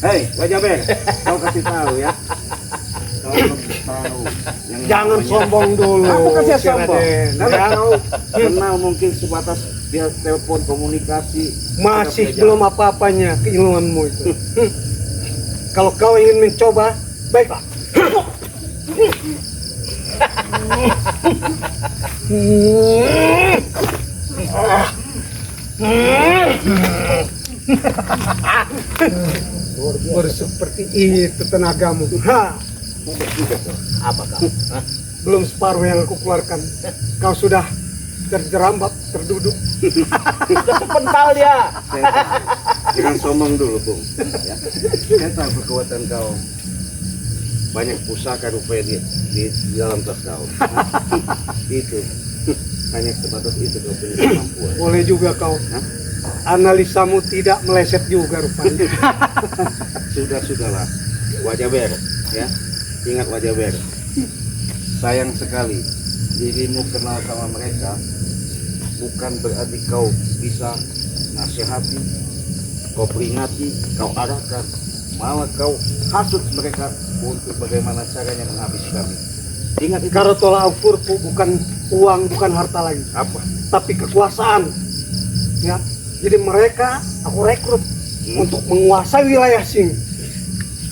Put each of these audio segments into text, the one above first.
Hei, Wajah Ber, kau kasih tahu ya. Kau kasih tahu. Jangan sombong dulu. Aku kasih sombong. Raden. Kalau kenal mungkin sebatas dia telepon komunikasi. Masih belum apa-apanya keilmuanmu itu. Kalau kau ingin mencoba, baiklah. Baru seperti itu tenagamu. Ha. Apa kau? Hah? Belum separuh yang aku keluarkan. Kau sudah terjerambat, terduduk. Udah kepental dia. Jangan sombong dulu, Bung. Ya. Saya tahu kekuatan kau. Banyak pusaka rupanya di dalam tas kau. Itu. Hanya sebatas itu kau punya kemampuan. Boleh juga kau. Hah? Analisamu tidak meleset juga rupanya. Sudahlah. Wajah Ber, ya. Ingat Wajah Ber. Sayang sekali dirimu kenal sama mereka bukan berarti kau bisa nasihati, kau peringati, kau arahkan, malah kau hasut mereka untuk bagaimana caranya menghabisi kami. Ingat itu. Karena tolak ukurku bukan uang, bukan harta lagi, Apa? tapi kekuasaan. Ya, jadi mereka aku rekrut untuk menguasai wilayah sini,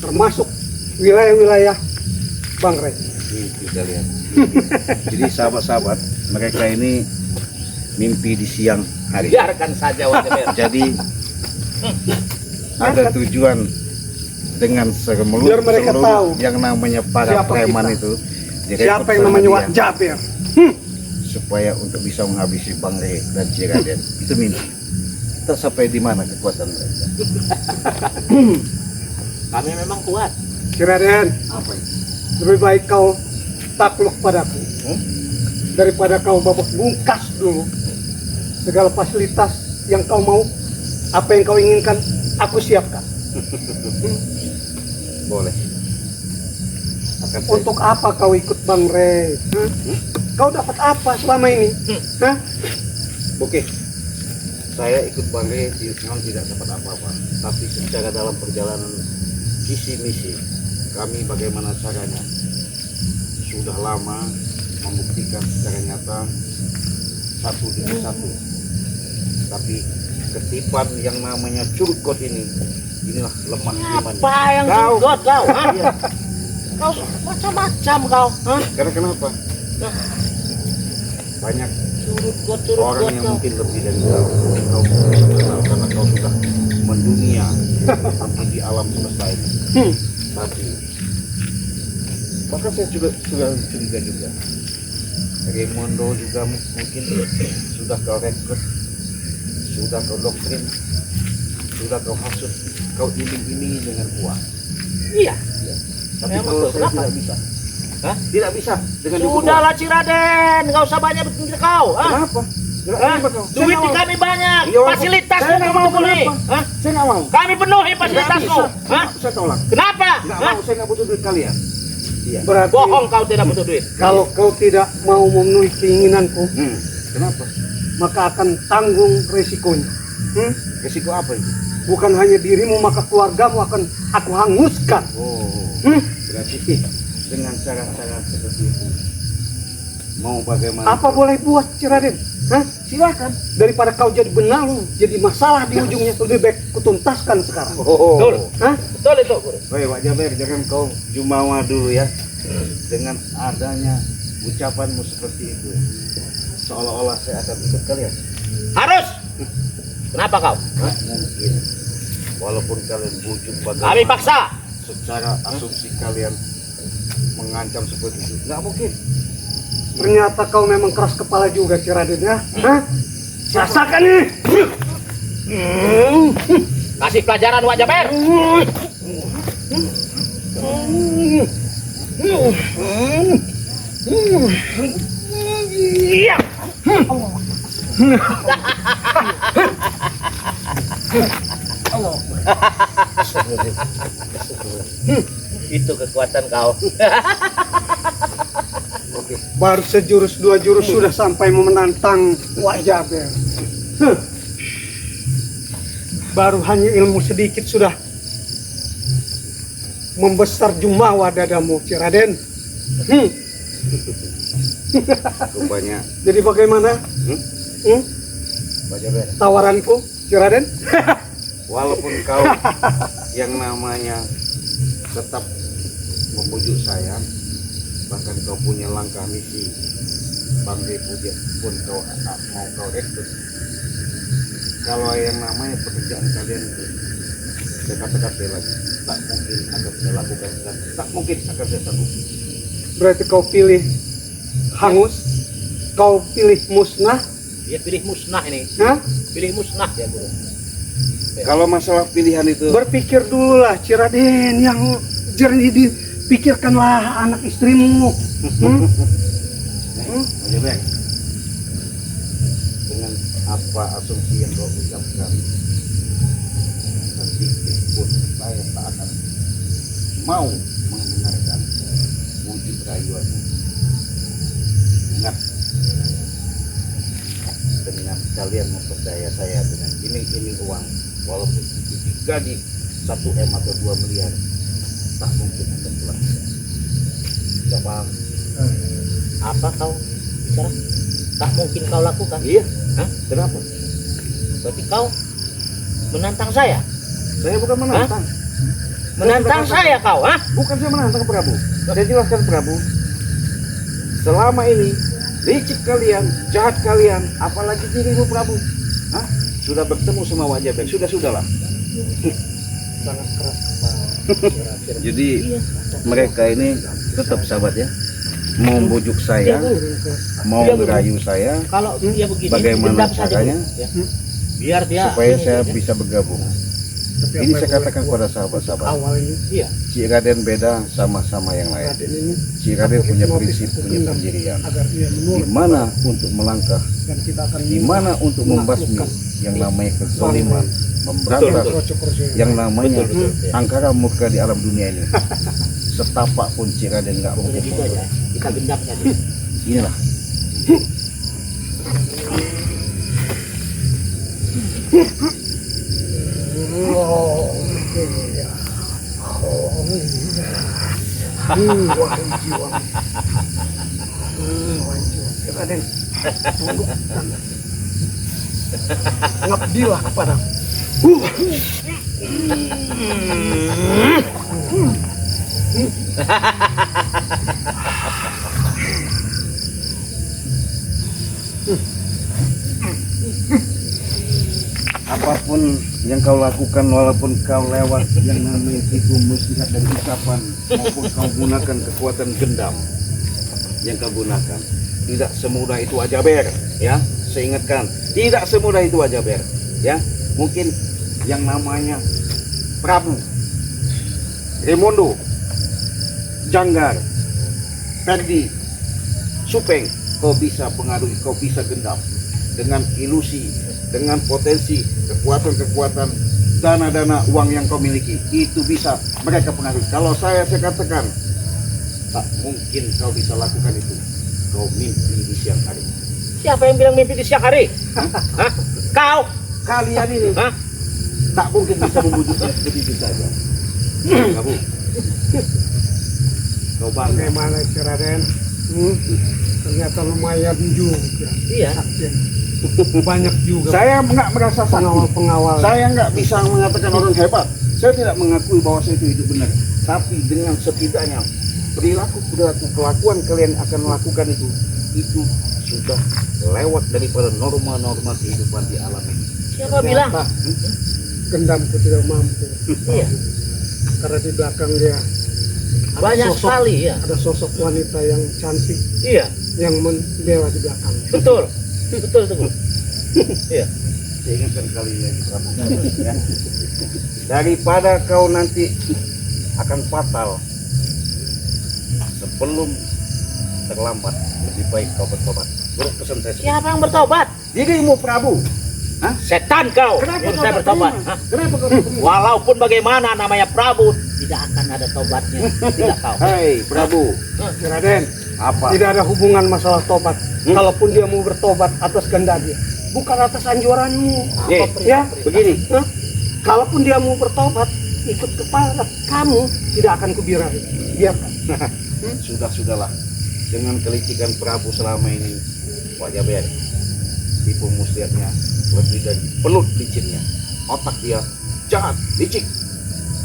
termasuk wilayah-wilayah Bangre. Ini kita lihat. Jadi sahabat-sahabat, mereka ini mimpi di siang hari. Biarkan saja Wajah Ber. Jadi ada tujuan dengan Biar mereka tahu yang namanya para siapa preman kita. itu. Siapa yang namanya Wak Jaber? Supaya untuk bisa menghabisi Bangre dan Ciraden. Itu mimpi. Kita sampai di mana kekuatan mereka? Kami memang kuat. Ciraden, Apa itu? lebih baik kau takluk padaku daripada kau babak bungkas dulu. Segala fasilitas yang kau mau, apa yang kau inginkan, aku siapkan. Boleh. Akan saya- Untuk apa kau ikut Bangre? Kau dapat apa selama ini? Hah? Oke. Saya ikut Bangre memang tidak dapat apa-apa, tapi secara dalam perjalanan visi misi kami bagaimana caranya sudah lama membuktikan secara nyata satu demi satu. Tapi ketipan yang namanya curkot inilah lemah iman. Apa yang Kau- curkot kau? Hah? Iya. Kau macam-macam kau. Hah? Karena kenapa? Banyak Curkot orang yang kau. mungkin lebih dari kau kenal karena kau sudah mendunia seperti di alam semesta ini. Tapi bahkan saya juga curiga juga. Raimondo juga mungkin sudah kau rekrut, sudah kau doktrin, sudah kau hasut, kau iming-imingi dengan uang. Iya. Ya. Tapi Memang kalau tuh, saya kenapa? tidak bisa. Hah? Tidak bisa dengan dukung uang. Sudahlah Ciraden, nggak usah banyak bikin kau. Hah? Kenapa? Hah? Duit di kami banyak, Iya, fasilitas saya nggak mau, penuhi. kenapa? Hah? Saya nggak mau. Kami penuhi Nggak fasilitasmu. bisa. Hah? Saya tolak. Kenapa? Nggak Hah? mau, saya nggak butuh duit kalian. Iya. Berarti Bohong kau tidak butuh duit. kalau kau tidak mau memenuhi keinginanku, Kenapa? maka akan tanggung resikonya. Resiko apa itu? Bukan hanya dirimu, maka keluargamu akan aku hanguskan. Oh, berarti dengan cara-cara seperti itu mau bagaimana? Apa boleh buat Ciraden? Hah? Silakan. Daripada kau jadi benalu, jadi masalah di ujungnya, lebih baik kutuntaskan sekarang. Betul. Hah? Betul itu, Guru. Woi, Wak Jaber, jangan kau jumawa dulu ya. Dengan adanya ucapanmu seperti itu, seolah-olah saya akan ikut kalian. Harus. Kenapa kau? Hah? Mungkin. Walaupun kalian bujuk bagaimana, Kami paksa. secara asumsi kalian mengancam seperti itu, nggak mungkin. Ternyata kau memang keras kepala juga Ciraden ya. Hah? Rasakan nih. Kasih pelajaran Wak Jaber. Iya. Itu kekuatan kau. Baru sejurus dua jurus sudah sampai menantang Wak Jaber. Baru hanya ilmu sedikit sudah membesar jumawa dadamu, Ci Raden. Rupanya Jadi bagaimana Pak Jaber, tawaranku, Ci Raden? walaupun kau yang namanya tetap membujuk saya, bahkan kau punya langkah misi Banggai Puja pun mau kau rekrut. Kalau yang namanya pekerjaan kalian itu, saya katakan sekali lagi, tak mungkin akan saya lakukan dan tak mungkin akan saya sanggup. Berarti kau pilih hangus, kau pilih musnah, Dia pilih musnah ini. Hah? Pilih musnah ya, Guru. Kalau masalah pilihan itu, Berpikir dulu lah, Ci Raden, yang jernih dipikirkanlah anak istrimu. Pak Jaber, dengan apa asumsi yang kau ucapkan, sedikit pun saya tak akan mau mendengarkan wujud rayuanmu. Ingat, dengan kalian mempercaya saya dengan iming-iming uang, walaupun itu digaji 1 M atau 2 miliar, tak mungkin akan berlaku. Tidak paham? Apa kau bicara? Tak mungkin kau lakukan. Iya. Hah? Kenapa? Berarti kau menantang saya. Saya bukan menantang. Menantang saya kau, ah? Bukan saya menantang Prabu. Saya jelaskan Prabu. Selama ini licik kalian, jahat kalian, apalagi dirimu Prabu. Hah? Sudah bertemu sama wajah baik. Sudahlah. Sangat keras kepala. Jadi mereka ini tetap sahabat ya. Mau membujuk saya, mau merayu saya, Kalau dia begini, bagaimana dendam saja, caranya? Guru, ya. Biar dia supaya ini, saya ya. bisa bergabung. Tapi Ini apa saya yang katakan boleh kepada sahabat-sahabat. awal ini, Iya. Ci Raden beda sama yang lain. Raden ini Ci Raden aku punya hipnotis, prinsip, aku punya pendam pendirian. agar dia Di menurut mana untuk melangkah, dan kita akan di mana untuk membasmi yang namanya kezaliman, memberantas yang namanya Betul, betul. angkara murka di alam dunia ini. Setapak pun Ci Raden nggak mungkin Begitu aja. mundur. Kita gendam saja. Inilah. wahai jiwa. Wahai jiwa. Raden, tunduk dan ngabdilah kepadaku. Apapun yang kau lakukan, walaupun kau lewat yang namanya tipu muslihat dan ucapan, maupun kau gunakan kekuatan gendam yang kau gunakan, tidak semudah itu Ajaber, ya. Saya ingatkan, tidak semudah itu Ajaber, ya. Mungkin yang namanya Prabu, Remondo, Janggar, Perdi, Supeng, kau bisa pengaruhi, kau bisa gendam dengan ilusi, dengan potensi, kekuatan-kekuatan, dana-dana uang yang kau miliki, itu bisa mereka pengaruhi. Kalau saya katakan, tak mungkin kau bisa lakukan itu. Kau mimpi di siang hari. Siapa yang bilang mimpi di siang hari? Hah? Kau? Kalian ini Hah? tak mungkin bisa membujuknya begitu saja. Kamu, kau bangga. Bagaimana Ci Raden? Ternyata lumayan juga. Iya. Saktian. Banyak juga Saya nggak merasa sakti. pengawal-pengawal. Saya nggak bisa mengatakan orang hebat. Saya tidak mengakui bahwa saya itu hidup benar. Tapi dengan setidaknya perilaku kelakuan kalian akan melakukan itu sudah lewat daripada norma-norma kehidupan di alam ini. Siapa bilang? Gendamku tidak mampu. Iya. Karena di belakang dia ada Banyak sosok- sekali ya. Ada sosok wanita yang cantik Iya. yang membela di belakang. Betul. Betul itu, Guru. Iya. Saya ingatkan kalian Prabu, ya. Daripada kau nanti akan fatal sebelum terlambat, lebih baik kau bertobat. Menurut pesan saya. Siapa yang bertobat? Dirimu Prabu. Hah? Setan kau. Kenapa yang kau saya tak bertobat. terima? Hah? Kenapa kau tak terima? Walaupun bagaimana namanya Prabu, tidak akan ada tobatnya. Tidak kau. Hei Prabu, Ci Raden, apa? tidak ada hubungan masalah tobat. Kalaupun dia mau bertobat atas kehendak dia, bukan atas anjuranmu. Nih, Ya, begini. Hah? Kalaupun dia mau bertobat ikut kepada kamu tidak akan kubiarkan. Biarkan. Sudahlah. Dengan kelicikan Prabu selama ini, Wak Jaber, tipu muslihatnya lebih dari pelut licinnya. Otak dia jahat, licik.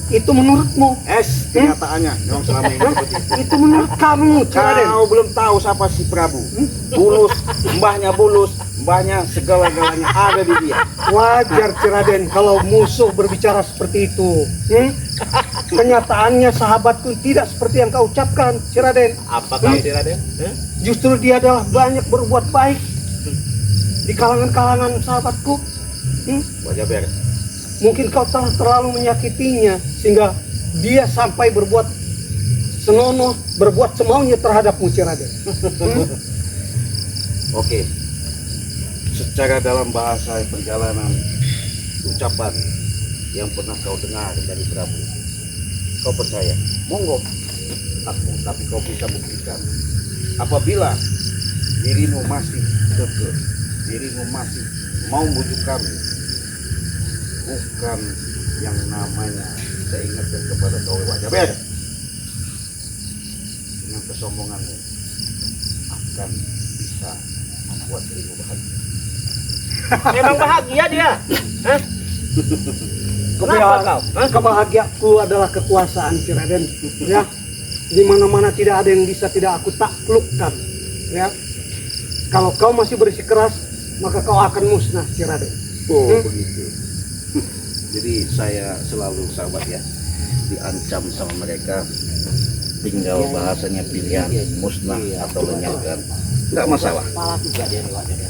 Itu menurutmu? Kenyataannya memang selama ini seperti itu. Itu menurut kamu, Raden. Kau belum tahu siapa si Prabu. Bulus, mbahnya segala-galanya ada di dia. Wajar, Raden, kalau musuh berbicara seperti itu. Kenyataannya sahabatku tidak seperti yang kau ucapkan, Raden. Apa kau Raden? Justru dia adalah banyak berbuat baik di kalangan-kalangan sahabatku. Wak Jaber, Mungkin kau telah terlalu menyakitinya sehingga dia sampai berbuat senonoh, berbuat semaunya terhadapmu, Raden. Oke. Secara dalam bahasa perjalanan, ucapan yang pernah kau dengar dari Prabu, kau percaya? Monggo, tapi kau bisa buktikan. Apabila dirimu masih kekeh, dirimu masih mau bujuk kami, bukan yang namanya saya ingatkan kepada kau Wak Jaber, dengan kesombonganmu akan bisa membuat dirimu bahagia. Memang bahagia dia. Hah? Kenapa kau? Kebahagiaanku adalah kekuasaan, Raden. Ya, di mana-mana tidak ada yang bisa tidak aku taklukkan. Ya, kalau kau masih bersikeras, maka kau akan musnah, Raden. Begitu. Jadi saya selalu sahabat ya, diancam sama mereka, tinggal bahasanya pilihan musnah atau lenyapkan, nggak masalah.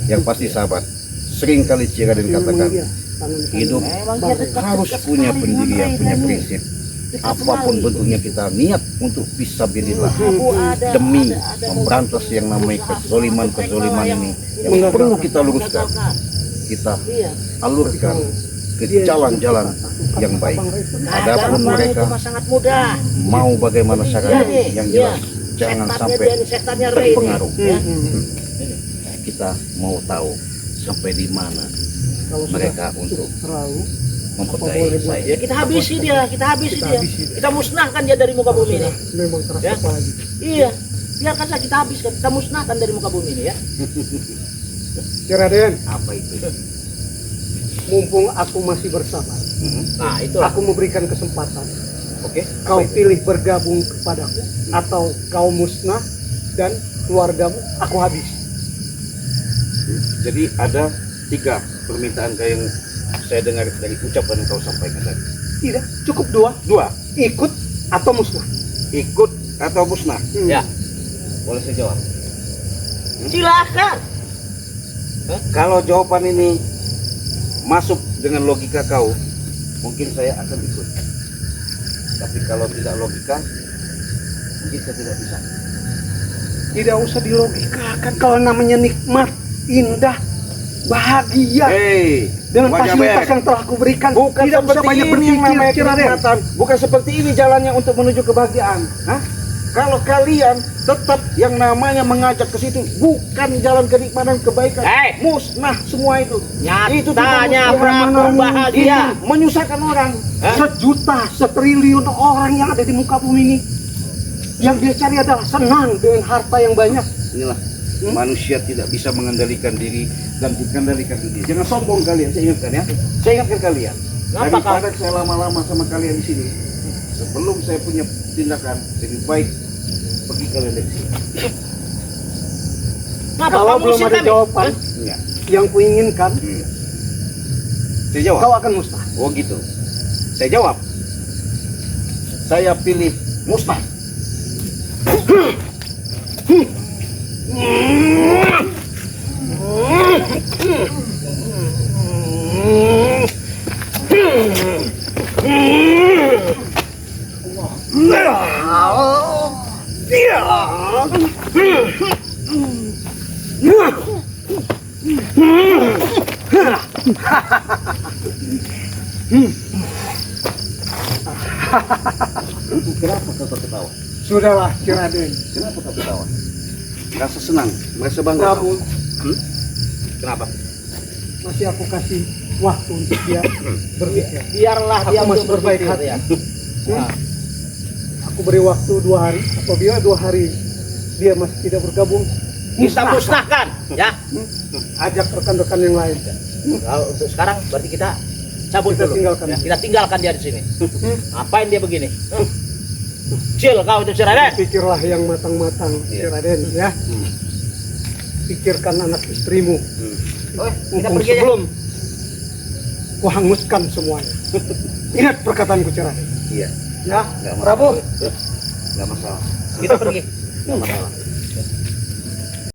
Yang pasti sahabat, sering kali Raden katakan, hidup harus punya pendirian, punya prinsip. Apapun bentuknya kita niat untuk fisabilillah demi memberantas yang namanya kezoliman ini yang perlu kita luruskan, kita alurkan ke jalan-jalan yang baik. Adapun mereka sangat mudah. mau bagaimana caranya, yang jelas jangan sampai terpengaruh. Kita mau tahu sampai di mana mereka untuk mempercayai saya. Ya kita habisi dia. Kita musnahkan dia dari muka bumi ini. Memang keras Ya. kepala gitu. Iya. Biarkan saja kita habiskan, kita musnahkan dari muka bumi ini ya. Raden, Apa itu? mumpung aku masih bersabar, Nah, itu aku memberikan kesempatan. Oke. Kau pilih bergabung kepadaku atau kau musnah dan keluargamu aku habis. Jadi ada 3 permintaan yang saya dengar dari ucapan yang kau sampaikan tadi. Tidak, cukup 2. 2, Ikut atau musnah. ikut atau musnah. ya. Boleh saya jawab? Silakan. Kalau jawaban ini masuk dengan logika kau, mungkin saya akan ikut. Tapi kalau tidak logika, mungkin saya tidak bisa. Tidak usah dilogikakan, kalau namanya nikmat, indah, bahagia Hei, dengan Wak fasilitas Jaber, yang telah kuberikan. bukan Tidak usah seperti banyak ini yang namanya berpikir, Raden. kenikmatan. Bukan seperti ini jalannya untuk menuju kebahagiaan. Hah? Kalau kalian tetap yang namanya mengajak ke situ, bukan jalan kenikmatan kebaikan, Hei! musnah semua itu. Itu Nyatanya tidak Prabu musnah. bahagia. Itu menyusahkan orang. Sejuta, setriliun orang yang ada di muka bumi ini, yang dia cari adalah senang dengan harta yang banyak. Inilah manusia tidak bisa mengendalikan diri dan dikendalikan dunia. Jangan sombong kalian, saya ingatkan ya. Saya ingatkan kalian. Kenapa Daripada saya lama-lama sama kalian di sini, sebelum saya punya tindakan, lebih baik pergi kalian dari sini. Kenapa Kalau kamu belum usir ada kami? jawaban Enggak. yang kuinginkan, Saya jawab. kau akan musnah. Oh gitu. Saya jawab. Saya pilih musnah. Kenapa kau tertawa? Sudahlah, Raden. Kenapa kau tertawa? Merasa senang, merasa bangga. Prabu, Kenapa? masih aku kasih waktu untuk dia berpikir. Biarlah Aku dia masih untuk berbaik berpikir, hati. ya. Hmm? Aku beri waktu 2 hari. Apabila 2 hari dia masih tidak bergabung, Kita musnahkan, ya. ajak rekan-rekan yang lain. Kalau untuk sekarang berarti kita cabut Kita dulu. tinggalkan. Ya, kita tinggalkan dia di sini. Hmm? Ngapain dia begini? Cil kau itu si Raden. Pikirlah yang matang-matang, Iya. Raden, ya. Pikirkan anak istrimu. Oh, kita Mumpung pergi aja. sebelum ku hanguskan semuanya. Ingat perkataanku, Raden. Iya, Ya, nggak Prabu. masalah. Nggak masalah. Kita pergi. Nggak masalah.